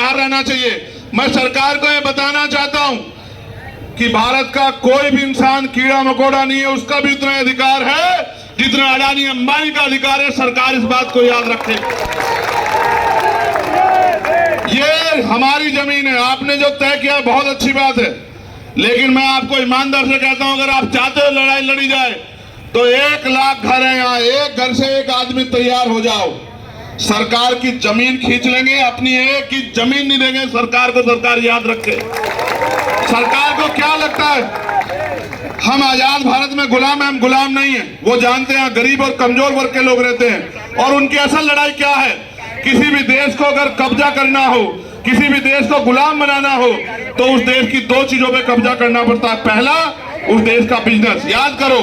तैयार रहना चाहिए। मैं सरकार को यह बताना चाहता हूं कि भारत का कोई भी इंसान कीड़ा मकोड़ा नहीं है, उसका भी उतना अधिकार है जितना अडानी अंबानी का अधिकार है। सरकार इस बात को याद रखे। ये हमारी जमीन है, आपने जो तय किया है बहुत अच्छी बात है, लेकिन मैं आपको ईमानदार से कहता हूं, अगर आप चाहते हो लड़ाई लड़ी जाए तो 1 लाख घर है यहाँ, एक घर से एक आदमी तैयार हो जाओ। सरकार की जमीन खींच लेंगे, अपनी एक की जमीन नहीं देंगे सरकार को। सरकार याद रखे। सरकार को क्या लगता है हम आजाद भारत में गुलाम हैं? हम गुलाम नहीं है। वो जानते हैं गरीब और कमजोर वर्ग के लोग रहते हैं, और उनकी असल लड़ाई क्या है? किसी भी देश को अगर कब्जा करना हो, किसी भी देश को गुलाम बनाना हो, तो उस देश की 2 चीजों पे कब्जा करना पड़ता है। पहला, उस देश का बिजनेस। याद करो,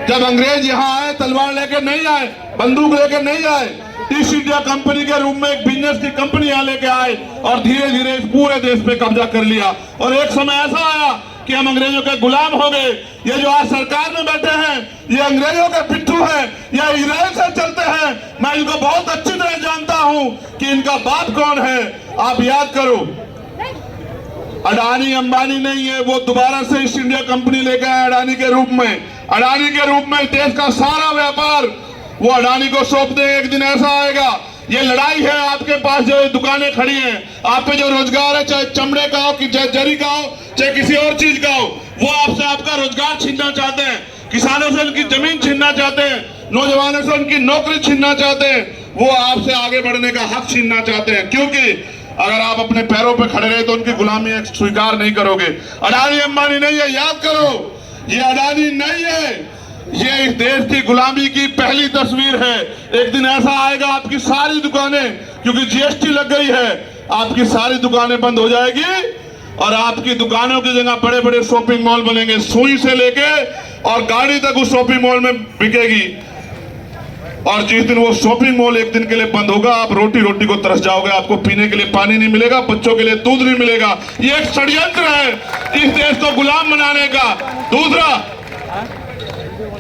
जब अंग्रेज यहाँ आए तलवार लेके नहीं आए, बंदूक लेके नहीं आए, ईस्ट इंडिया कंपनी के रूप में एक बिजनेस की कंपनी यहाँ लेके आए और धीरे धीरे इस पूरे देश पे कब्जा कर लिया। और एक समय ऐसा आया कि हम अंग्रेजों के गुलाम हो गए। ये जो आज सरकार में बैठे हैं, ये अंग्रेजों के पिट्ठू हैं, ये इजराइल से चलते हैं। मैं इनको बहुत अच्छी तरह जानता हूं कि इनका बाप कौन है। आप याद करो, अडानी अंबानी नहीं है, वो दोबारा से ईस्ट इंडिया कंपनी लेके आए अडानी के रूप में। अडानी के रूप में देश का सारा व्यापार वो अडानी को सौंप दे। एक दिन ऐसा आएगा, ये लड़ाई है। आपके पास जो दुकानें खड़ी हैं, आप पे जो रोजगार है, चाहे चमड़े का हो, चाहे जरी का हो, चाहे किसी और चीज का हो, वो आपसे आपका रोजगार छीनना चाहते हैं। किसानों से उनकी जमीन छीनना चाहते हैं, नौजवानों से उनकी नौकरी छीनना चाहते हैं, वो आपसे आगे बढ़ने का हक छीनना चाहते हैं। क्योंकि अगर आप अपने पैरों पे खड़े रहे तो उनकी गुलामी स्वीकार नहीं करोगे। अडानी अंबानी नहीं है, याद करो, ये अडानी नहीं है, ये इस देश की गुलामी की पहली तस्वीर है। एक दिन ऐसा आएगा, आपकी सारी दुकानें, क्योंकि जीएसटी लग गई है, आपकी सारी दुकानें बंद हो जाएगी और आपकी दुकानों की जगह बड़े बड़े शॉपिंग मॉल बनेंगे। सुई से लेके और गाड़ी तक उस शॉपिंग मॉल में बिकेगी। और जिस दिन वो शॉपिंग मॉल एक दिन के लिए बंद होगा, आप रोटी रोटी को तरस जाओगे। आपको पीने के लिए पानी नहीं मिलेगा, बच्चों के लिए दूध नहीं मिलेगा। ये एक षड्यंत्र है इस देश को गुलाम बनाने का।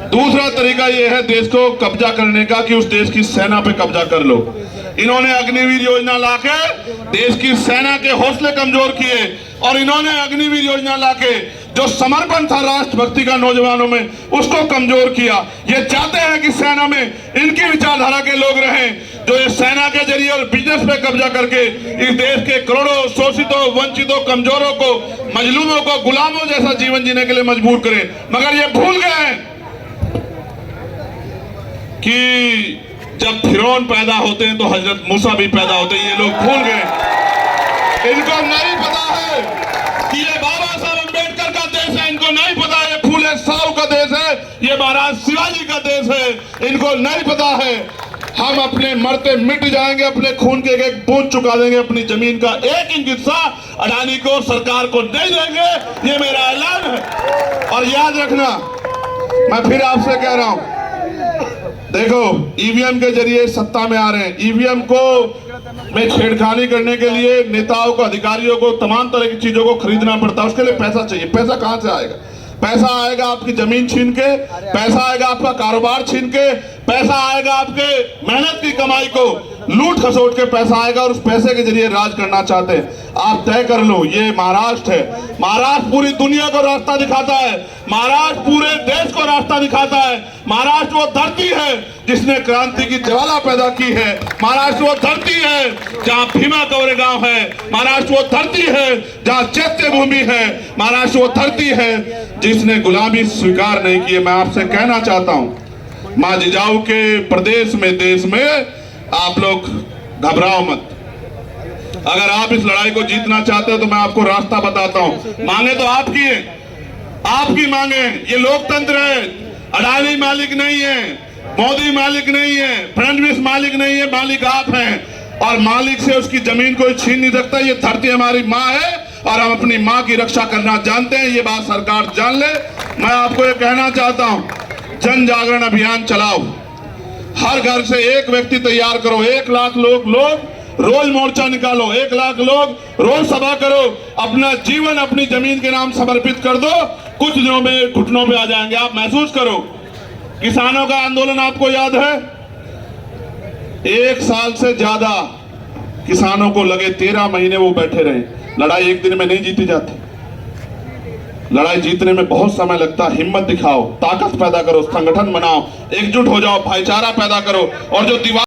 दूसरा तरीका यह है देश को कब्जा करने का कि उस देश की सेना पे कब्जा कर लो। इन्होंने अग्निवीर योजना लाके देश की सेना के हौसले कमजोर किए, और इन्होंने अग्निवीर योजना लाके जो समर्पण था राष्ट्रभक्ति का नौजवानों में, उसको कमजोर किया। ये चाहते हैं कि सेना में इनकी विचारधारा के लोग रहें, जो ये सेना के जरिए और बिजनेस पे कब्जा करके इस देश के करोड़ों शोषितों, वंचितों, कमजोरों को, मजलूमों को गुलामों जैसा जीवन जीने के लिए मजबूर करें। मगर ये भूल गए कि जब फिरौन पैदा होते हैं तो हजरत मूसा भी पैदा होते हैं। ये लोग भूल गए। इनको नहीं पता है कि ये बाबा साहब अम्बेडकर का देश है। इनको नहीं पता ये फूले साहू का देश है, ये महाराज शिवाजी का देश है। इनको नहीं पता है हम अपने मरते मिट जाएंगे, अपने खून के एक बूंद चुका देंगे, अपनी जमीन का 1 इंच हिस्सा अडानी को, सरकार को नहीं देंगे। ये मेरा ऐलान है। और याद रखना, मैं फिर आपसे कह रहा हूं, देखो ईवीएम के जरिए सत्ता में आ रहे हैं। ईवीएम को में छेड़खानी करने के लिए नेताओं को, अधिकारियों को तमाम तरह की चीजों को खरीदना पड़ता है। उसके लिए पैसा चाहिए। पैसा कहां से आएगा? पैसा आएगा आपकी जमीन छीन के, पैसा आएगा आपका कारोबार छीन के, पैसा आएगा आपके मेहनत की कमाई को लूट खसोट के पैसा आएगा, और उस पैसे के जरिए राज करना चाहते हैं। आप तय कर लो, ये महाराष्ट्र है। महाराष्ट्र पूरी दुनिया को रास्ता दिखाता है, महाराष्ट्र पूरे देश को रास्ता दिखाता है। महाराष्ट्र वो धरती है जिसने क्रांति की ज्वाला पैदा की है। महाराष्ट्र वो धरती है जहाँ भीमा कोरेगांव है। महाराष्ट्र वो धरती है जहाँ चैत्य भूमि है। महाराष्ट्र वो धरती है जिसने गुलामी स्वीकार नहीं की है। मैं आपसे कहना चाहता हूँ, मां जिजाऊ के प्रदेश में, देश में आप लोग घबराओ मत। अगर आप इस लड़ाई को जीतना चाहते हो तो मैं आपको रास्ता बताता हूं। मांगे तो आपकी है, आपकी मांगे। ये लोकतंत्र है। अडानी मालिक नहीं है, मोदी मालिक नहीं है, फडणवीस मालिक नहीं है, मालिक आप हैं। और मालिक से उसकी जमीन कोई छीन नहीं सकता। ये धरती हमारी माँ है और हम अपनी माँ की रक्षा करना जानते हैं। ये बात सरकार जान ले। मैं आपको ये कहना चाहता हूं, जन जागरण अभियान चलाओ। हर घर से एक व्यक्ति तैयार करो। 1 लाख लोग रोज मोर्चा निकालो। 1 लाख लोग रोज सभा करो। अपना जीवन अपनी जमीन के नाम समर्पित कर दो। कुछ दिनों में घुटनों पे आ जाएंगे। आप महसूस करो। किसानों का आंदोलन आपको याद है, 1 साल से ज्यादा किसानों को लगे 13 महीने वो बैठे रहे। लड़ाई एक दिन में नहीं जीती जाती, लड़ाई जीतने में बहुत समय लगता है। हिम्मत दिखाओ, ताकत पैदा करो, संगठन बनाओ, एकजुट हो जाओ, भाईचारा पैदा करो, और जो दीवार